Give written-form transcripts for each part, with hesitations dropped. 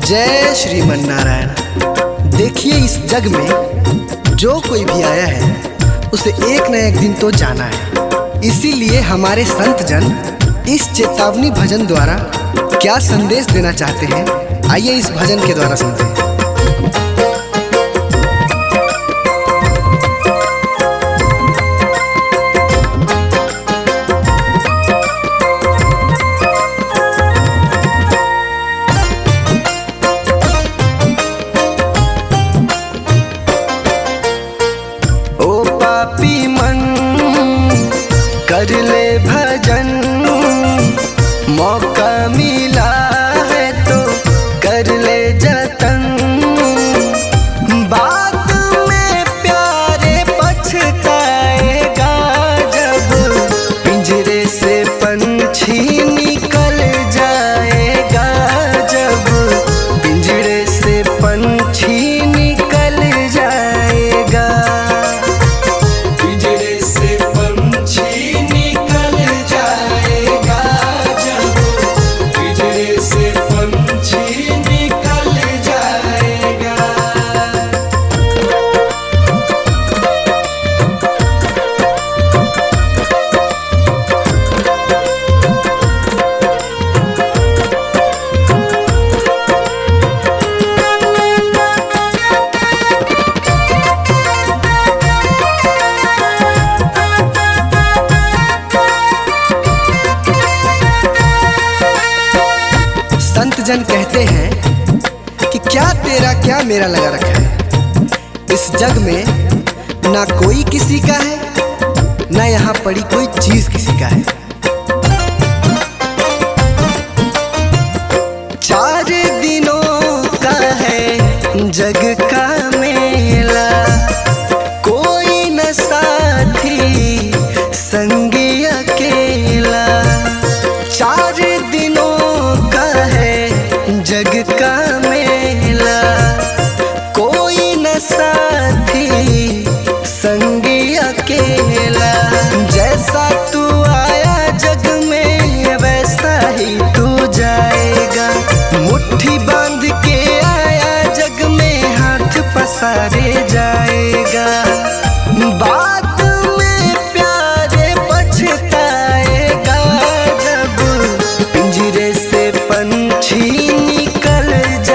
जय श्रीमन नारायण। देखिए, इस जग में जो कोई भी आया है उसे एक न एक दिन तो जाना है। इसीलिए हमारे संत जन इस चेतावनी भजन द्वारा क्या संदेश देना चाहते हैं, आइए इस भजन के द्वारा सुनते हैं। पापी मन कर ले भजन, मौका मिला है तो कर ले जतन। बाद में प्यारे पछताएगा जब पिंजरे से पंछी निकल जाएगा, जब पिंजरे से पंछी निकल जाएगा। संत जन कहते हैं कि क्या तेरा क्या मेरा लगा रखा है। इस जग में ना कोई किसी का है, ना यहाँ पड़ी कोई चीज किसी का है। 4 दिनों का है जग का मेला, कोई न साथी संगी अकेला। 4 दिनों का है जग का मेला, कोई न साथी संगी अकेला। जैसा तू आया जग में वैसा ही तू जाएगा, मुट्ठी बांध के आया जग में हाथ पसारे जाएगा। बाद में प्यारे पछताएगा जब पिंजरे से पंछी निकल जाएगा।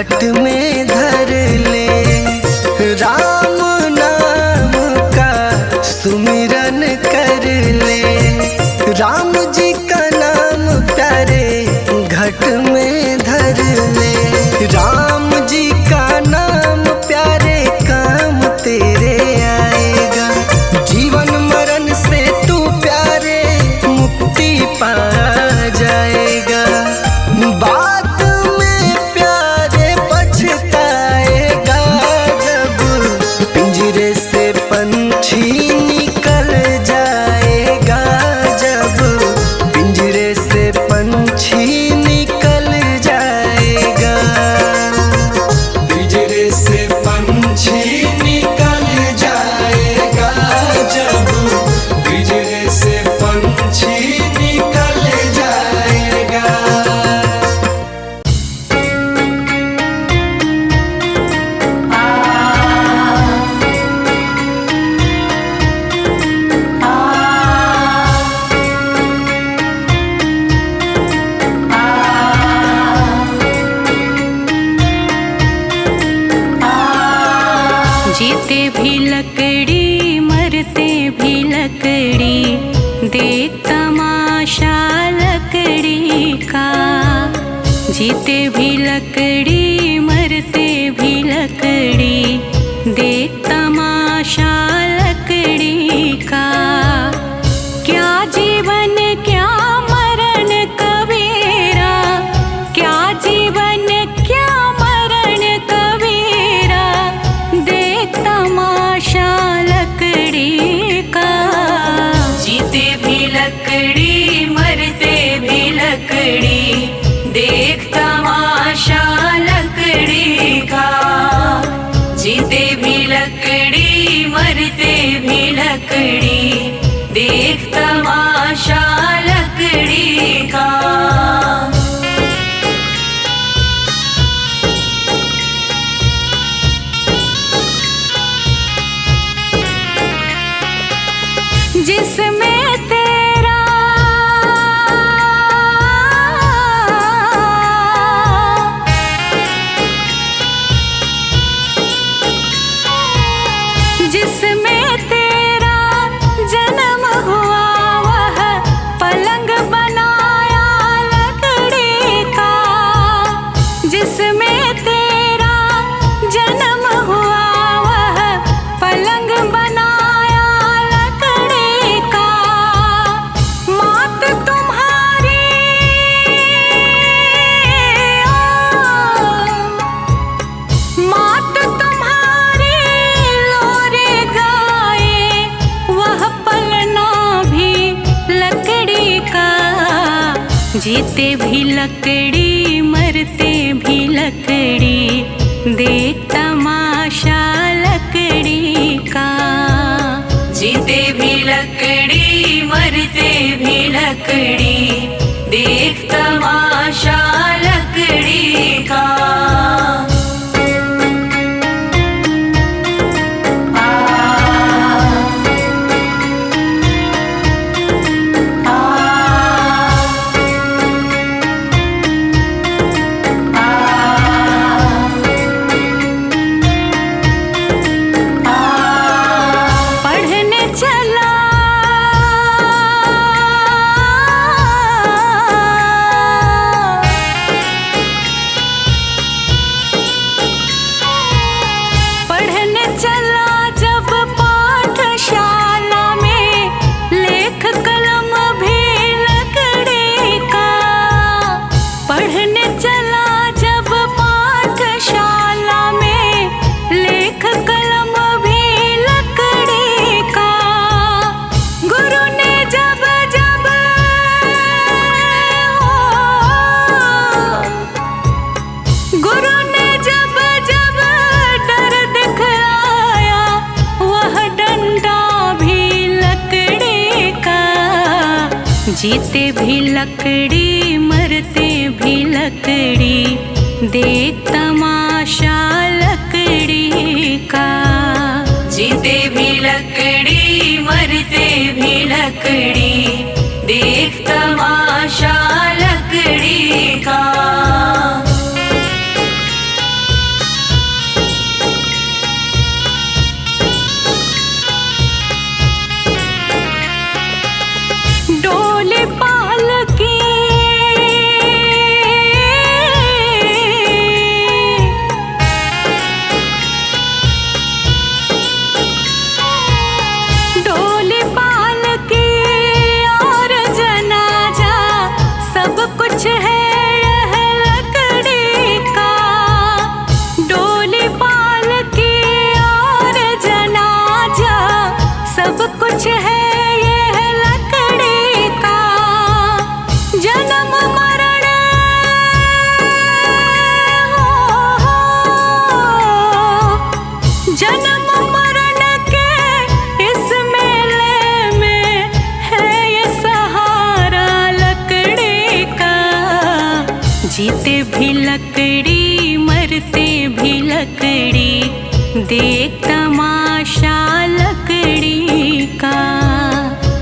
घट में धर ले। राम नाम का सुमिरन कर ले, राम जी का नाम प्यारे घट में धर ले। राम जी का नाम प्यारे काम तेरे आएगा, जीवन मरण से तू प्यारे मुक्ति पा जाएगा। बाद में प्यारे पछताएगा, जब पिंजरे से पंछी निकल जाएगा, जब पिंजरे से पंछी निकल जाएगा। पिंजरे से पंछी निकल जाएगा, जब पिंजरे से पंछी निकल जाएगा। जीते भी लकड़ी मरते भी लकड़ी, देख तमाशा लकड़ी का। जीते भी लकड़ी मरते भी लकड़ी, देख तमाशा लकड़ी का। क्या जीवन क्या मरण कबीरा, क्या जीवन क्या मरण कबीरा, देख तमाशा लकड़ी का। जीते भी लकड़ी मरते भी लकड़ी, देख तमाशा लकड़ी का। जीते भी लकड़ी मरते भी लकड़ी, देख तमाशा लकड़ी का। जिसमें तेरा जिसमें तेरा जन्म हुआ, वह पलंग बनाया लकड़ी का। जिसमें तेरा जन्म हुआ, वह पलंग बनाया लकड़ी का। मात तुम्हारी मात तुम्हारी लोरे गाए, वह पलना भी लकड़ी का। जीते भी लकड़ी मरते भी लकड़ी, देख तमाशा लकड़ी का। जीते भी लकड़ी मरते भी लकड़ी, देख तमाशा लकड़ी का। पढ़ने चला पढ़ने चला जब पाठशाला में, लेख कलम भी लकड़ी का। पढ़ने चला जब पाठशाला में, लेख कलम भी लकड़ी का। गुरु ने जब जब गुरु ने जब जब डर दिखलाया, वह डंडा भी लकड़ी का। जीते भी लकड़ी मरते भी लकड़ी, देख तमाशा लकड़ी का। जीते भी लकड़ी मरते भी लकड़ी, देख तमाशा लकड़ी का। लकड़ी मरते भी लकड़ी, देख तमाशा लकड़ी का।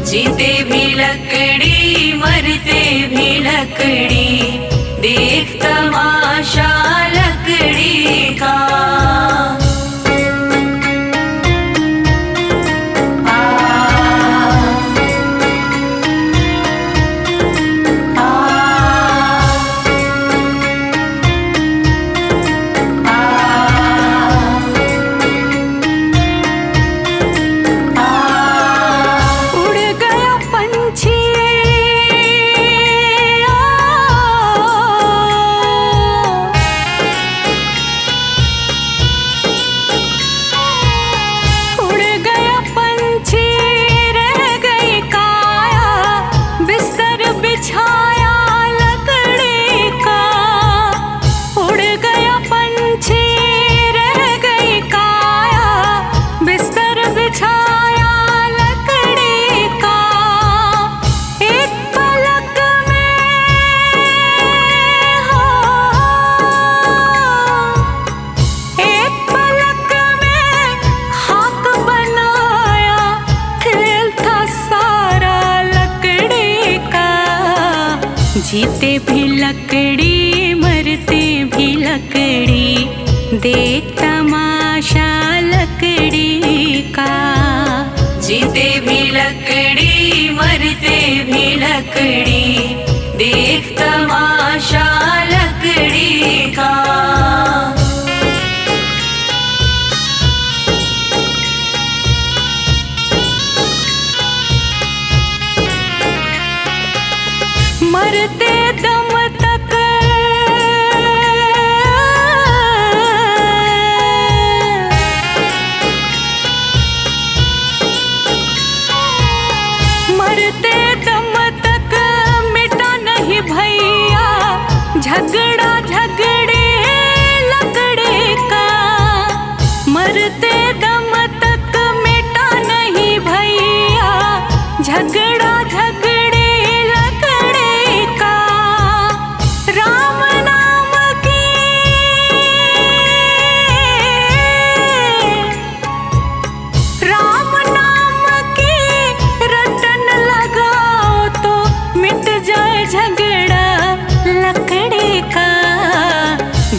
जीते भी लकड़ी मरते भी लकड़ी, देख तमाशा लकड़ी का। जीते भी लकड़ी मरते भी लकड़ी, देख तमाशा लकड़ी का। जीते भी लकड़ी मरते भी लकड़ी, देख तमाशा लकड़ी का। मरते दम तक मरते दम तक मिटा नहीं भैया झगड़ा झगड़े लकड़ी का। मरते दम तक मिटा नहीं भैया झगड़ा झगड़े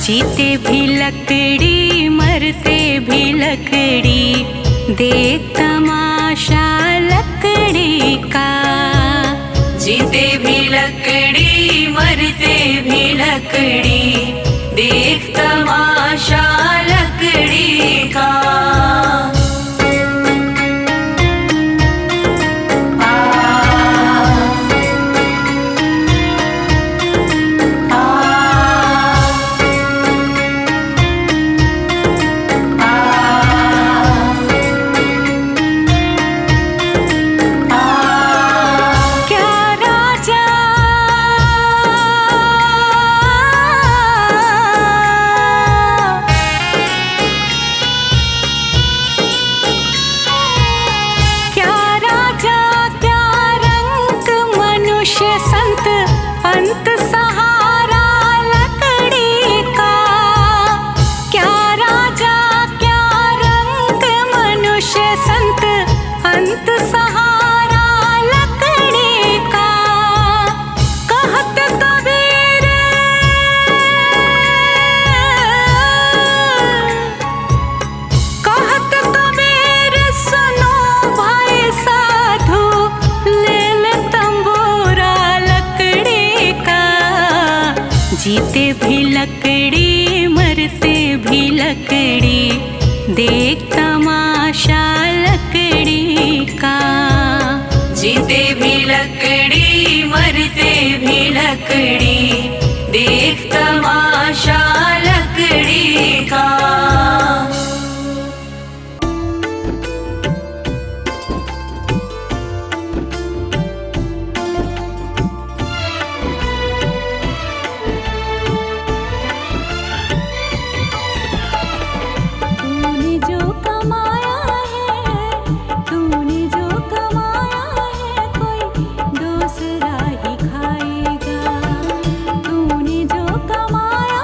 जीते भी लकड़ी मरते भी लकड़ी, देख तमाशा लकड़ी का। जीते भी लकड़ी मरते भी लकड़ी, देख तमाशा लकड़ी का। अंत सहारा लकड़ी का। क्या राजा क्या रंग मनुष्य संत, अंत सहारा लकड़ी का। कहत कबीर कहत कबीर सुनो भाई साधु, ले ले तंबूरा लकड़ी का। जीते भी लकड़ी मरते भी लकड़ी, देख तमाशा लकड़ी का। जीते भी लकड़ी मरते भी लकड़ी, देख तमाशा लकड़ी का। दूसरा ही खाएगा। तूने जो कमाया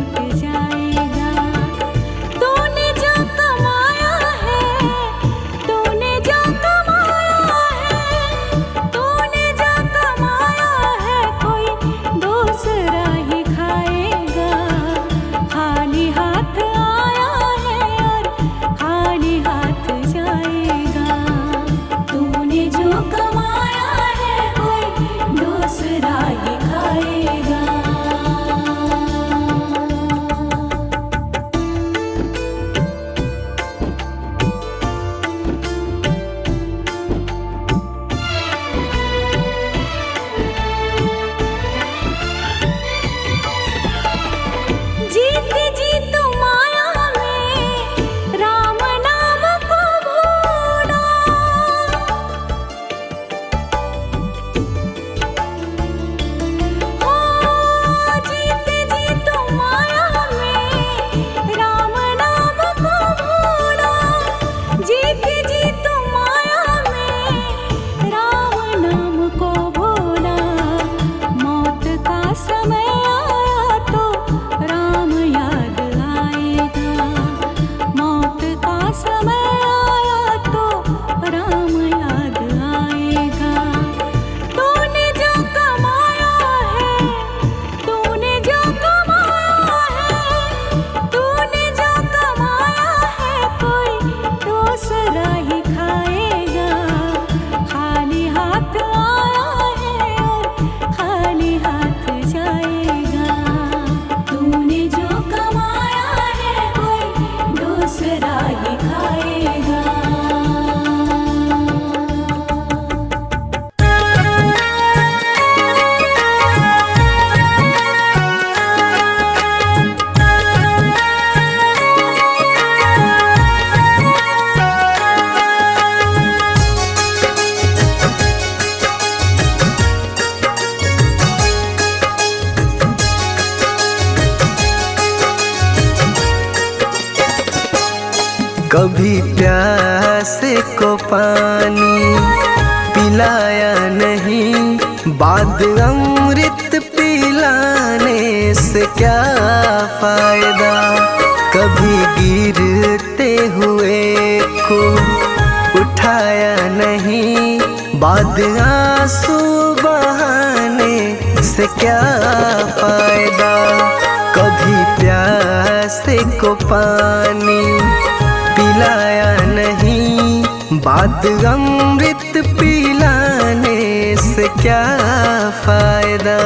लौट जाएगा। तूने जो कमाया है, तूने जो कमाया है, तूने जो कमाया है, कोई दूसरा ही खाएगा। खाली हाथ आया है और खाली हाथ जाएगा। तूने जो कमाया है, कोई दूसरा ही खाएगा। जीते जी तुम माया में राम नाम को भूला। हो जीते जी तुम माया में राम नाम को भूला। जीते जी तुम माया में राम नाम को भूला। मौत का समय आया तो राम याद आएगा। मौत का समय आया तो राम याद आएगा। तूने जो कमाया है, तूने जो कमाया है, तूने जो कमाया है, कोई दूसरा ही खाएगा। खाली हाथ आया है और खाली हाथ जाएगा। तूने जो कमाया है, कोई दूसरा ही खाएगा। कभी प्यासे को पानी पिलाया नहीं, बाद अमृत पिलाने से क्या फायदा। कभी गिरते हुए को उठाया नहीं, बाद आंसू बहाने से क्या फायदा। कभी प्यासे को पानी पिलाया नहीं, बाद अमृत पिलाने से क्या फायदा।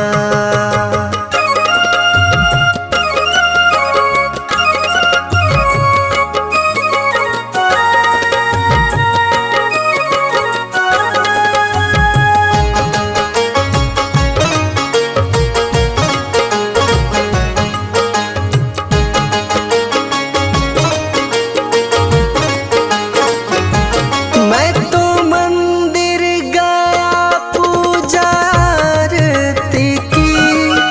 मैं तो मंदिर गया पूजा आरती की,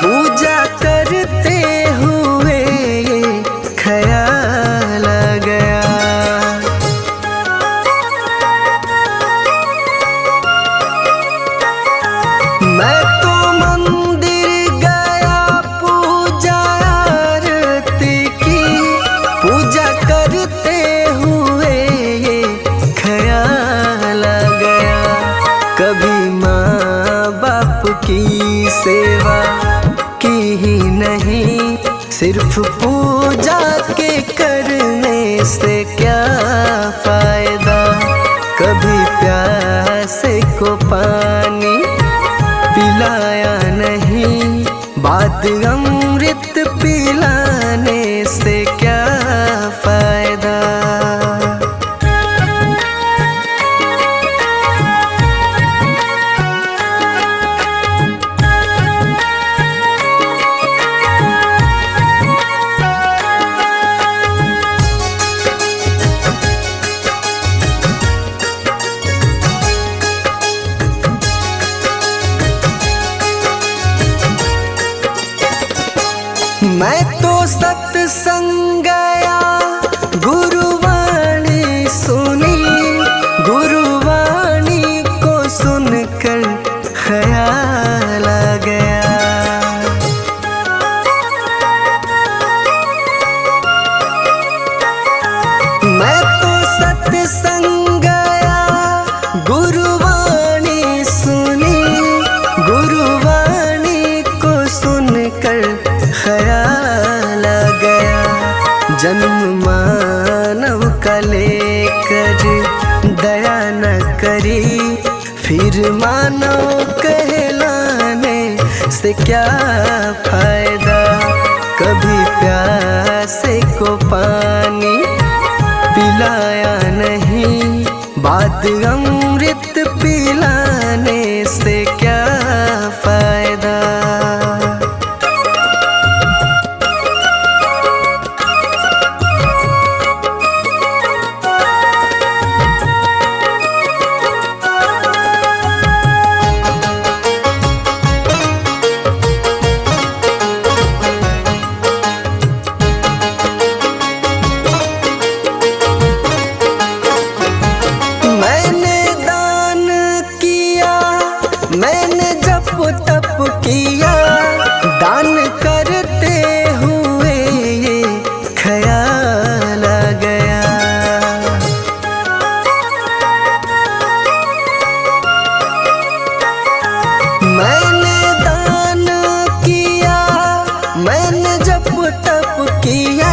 पूजा करते हुए ख्याल आ गया। मैं तो मंदिर गया पूजा आरती की, पूजा करते हुए ख्याल आ गया। कभी माँ बाप की सेवा की ही नहीं, सिर्फ पूजा के करने से क्या फायदा। कभी प्यासे को पानी पिलाया नहीं, बाद अमृत पिलाने से क्या फायदा। मैं तो सत्संग गया, गुरुवाणी सुनी, गुरुवाणी को सुनकर ख्याल आ गया। जन्म मानव का लेकर दया न करी, फिर मानव कहलाने से क्या फायदा। कभी प्यासे को पानी पिलाया नहीं, बाद अमृत पिलाने से क्या फायदा। मैंने जप तप किया, दान करते हुए ये ख्याल आ गया। मैंने दान किया, मैंने जप तप किया,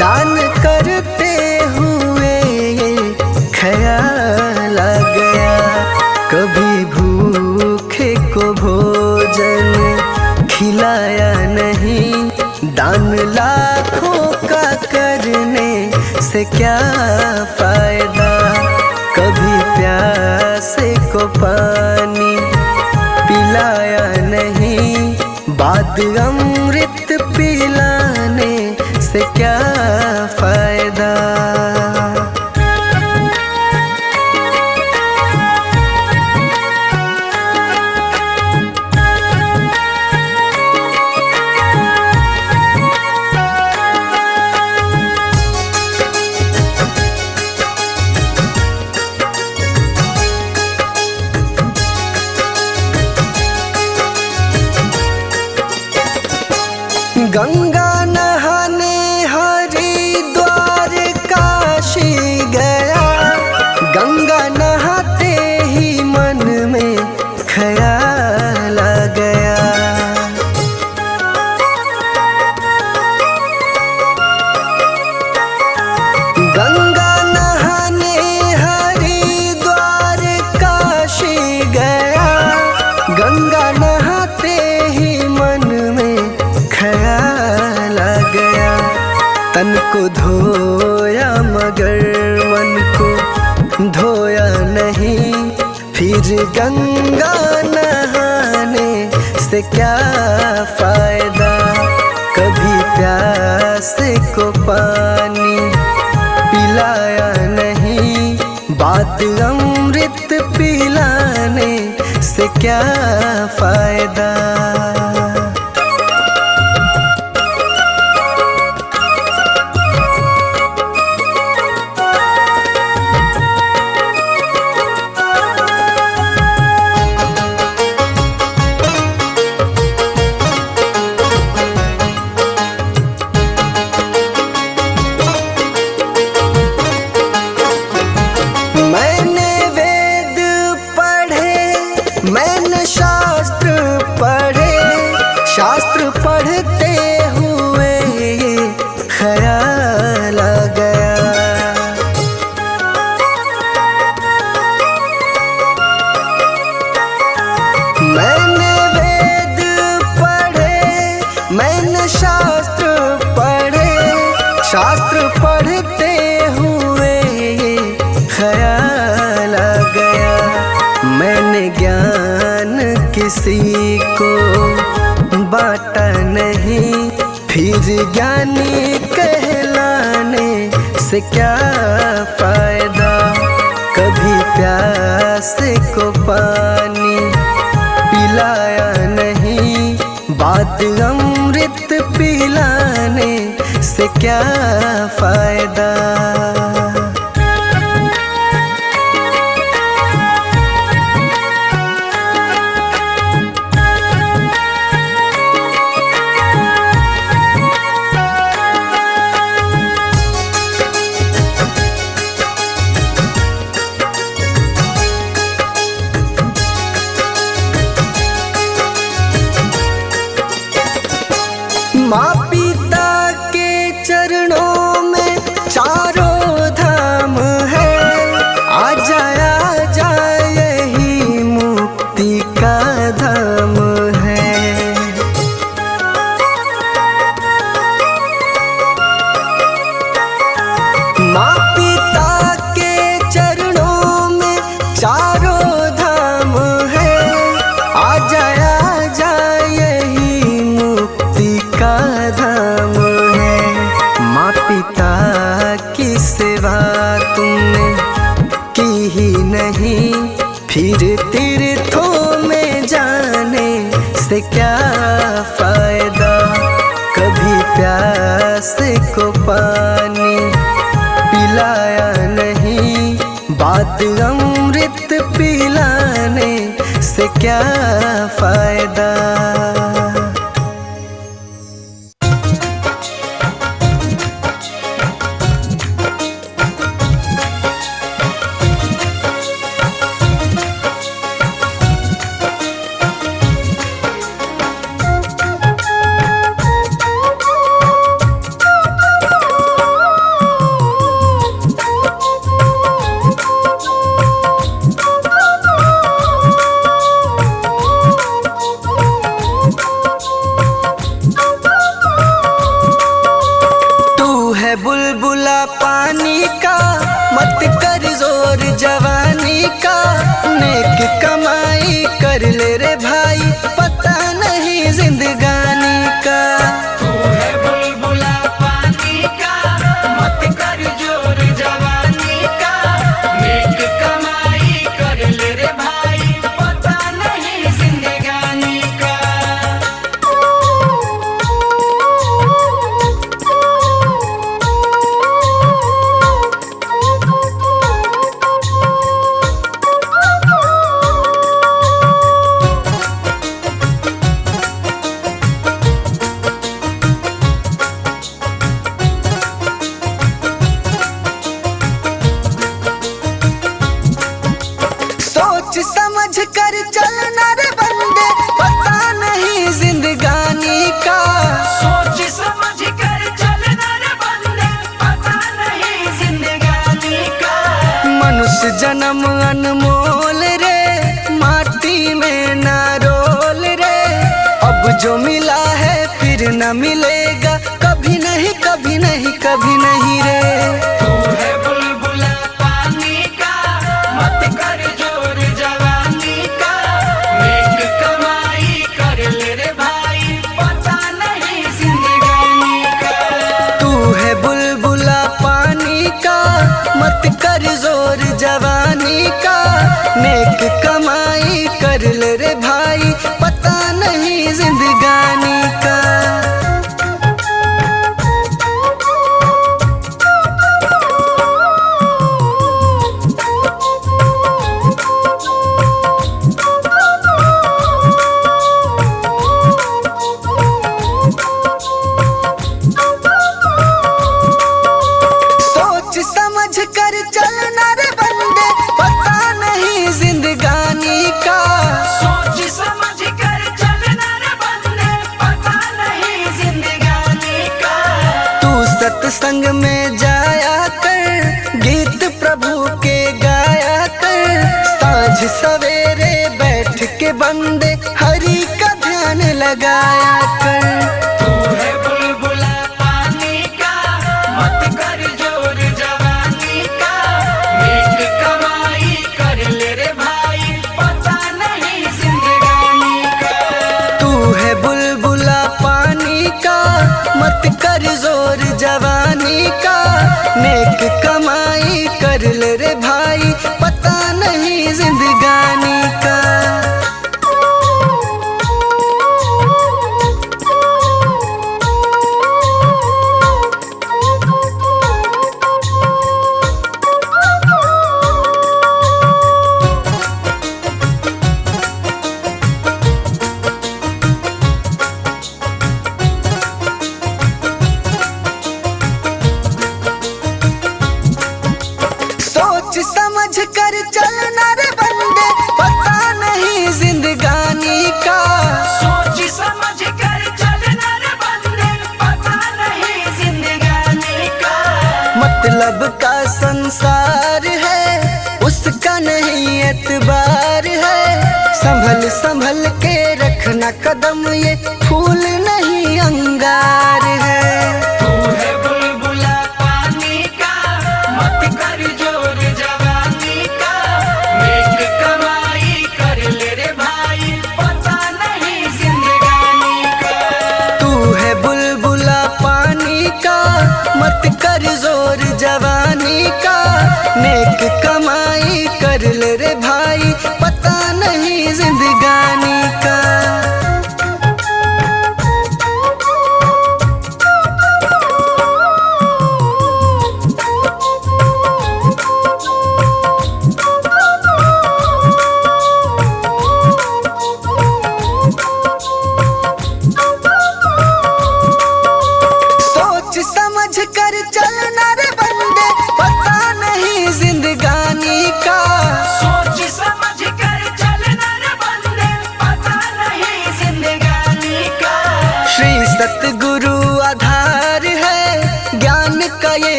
दान करते हुए ये ख्याल आ गया। कभी भूखे को भोजन खिलाया नहीं, दान लाखों का करने से क्या फायदा। कभी प्यासे को पानी पिलाया नहीं, बाद अमृत पिलाने से क्या फायदा। गंगा नहाने हरिद्वार काशी गया, गंगा नहाते ही मन में ख्याल आ गया। गंगा नहाने हरिद्वार काशी गया, गंगा नहाते ही मन में ख्याल आ गया। तन को धोया मगर मन को धोया नहीं, फिर गंगा नहाने से क्या फायदा। कभी प्यासे को पानी पिलाया नहीं, बाद अमृत पिलाने से क्या फायदा। मैंने शास्त्र पढ़े, शास्त्र पढ़ते हुए ये ख्याल आ गया। मैंने वेद पढ़े, मैंने शास्त्र पढ़े, शास्त्र पढ़ते हुए ये ख्याल आ गया। मैंने ज्ञान किसी को बांटा नहीं, फिर ज्ञानी कहलाने से क्या फायदा। कभी प्यासे को पानी पिलाया नहीं, बाद अमृत पिलाने से क्या फायदा। माँ पिता के चरणों फिर तीर्थों में जाने से क्या फायदा। कभी प्यास को पानी पिलाया नहीं, बात अमृत पिलाने से क्या फायदा। बुलबुला पानी का मत कर जोर जवानी का, नेक कमाई कर ले रे भाई पता नहीं जिंदगानी का। तू है बुलबुला पानी का मत कर जोर जवानी का, नेक कमाई कर ले रे भाई पता नहीं जिंदगानी का। सोच समझ कर चलना रे बंदे पता नहीं जिंदगानी का। सोच समझ कर चलना रे बंदे पता नहीं जिंदगानी का। मनुष्य जन्म अनमोल रे, माटी में ना रोल रे। अब जो मिला है फिर न मिलेगा, कभी नहीं कभी नहीं कभी नहीं रे। तू है बुलबुला पानी का मत कर जोर जवानी का, नेक कमाई कर ले रे भाई पता नहीं जिंदगानी का। तू है बुलबुला पानी का मत कर जोर जवानी का, नेक कमाई कर ले रे भाई पता नहीं जिंदगानी का। सोच समझ कर चलना रे बंदे पता नहीं जिंदगानी का। सोच समझ कर चलना रे बंदे पता नहीं जिंदगानी का। तू सत्संग में जाया कर, गीत प्रभु के गाया कर। साँझ सवेरे बैठ के बंदे हरि का ध्यान लगाया कर। तू है बुलबुला पानी का मत कर जोर जवानी का, नेक कमाई कर ले रे भाई पता नहीं जिंदगानी का। तू है बुलबुला पानी का मत कर जोर जवानी का, नेक कमाई कर ले रे भाई पता नहीं जिंदगानी का। सोच समझ कर चलना रे बंदे पता नहीं जिंदगानी का। सोच समझ कर चलना रे बंदे पता नहीं जिंदगानी का। मतलब का संसार है उसका नहीं एतबार है, संभल संभल के रखना कदम ये फूल नहीं अंगार है। तू है बुलबुला पानी का मत कर जोर जवानी का, नेक कमाई कर ले रे भाई पता नहीं जिंदगानी का। तू है बुलबुला पानी का मत कर जोर जवानी का, नेक कमाई कर ले रे भाई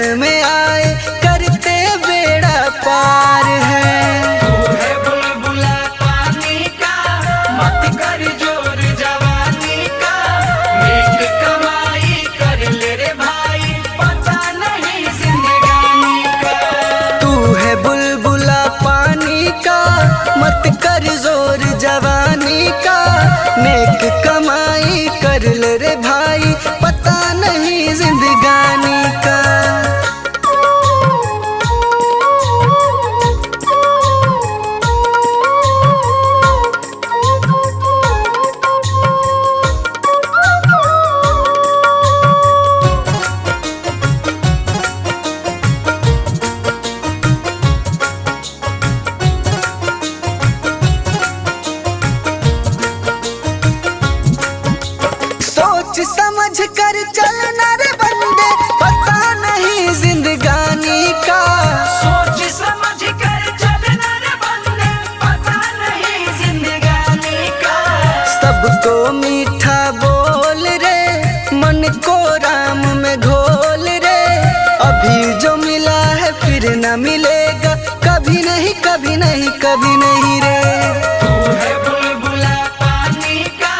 शरण में आए करते बेड़ा पार है। तू है बुलबुला पानी का, मत कर जोर जवानी का, नेक कमाई कर ले रे भाई, पता नहीं जिंदगानी का। तू है बुलबुला पानी का, मत कर जोर जवानी का, नेक कमाई कर ले रे भाई, पता नहीं जिंदगानी का। सोच समझ कर चलना रे बंदे, पता नहीं जिंदगानी का। सोच समझ कर चलना रे बंदे, पता नहीं जिंदगानी का। सबको मीठा बोल रे, मन को राम में घोल रे, अभी जो मिला है फिर न मिलेगा, कभी नहीं कभी नहीं कभी नहीं रे। तू है बुलबुला पानी का,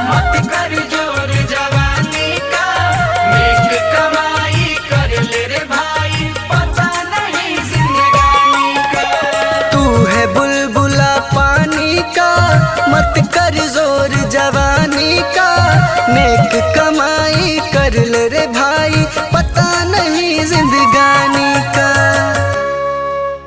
मत कर जोर जवानी का, नेक कमाई कर ले रे भाई, पता नहीं जिंदगानी का। तू है बुलबुला पानी का, मत कर जोर जवानी का, नेक कमाई कर ले रे भाई, पता नहीं जिंदगानी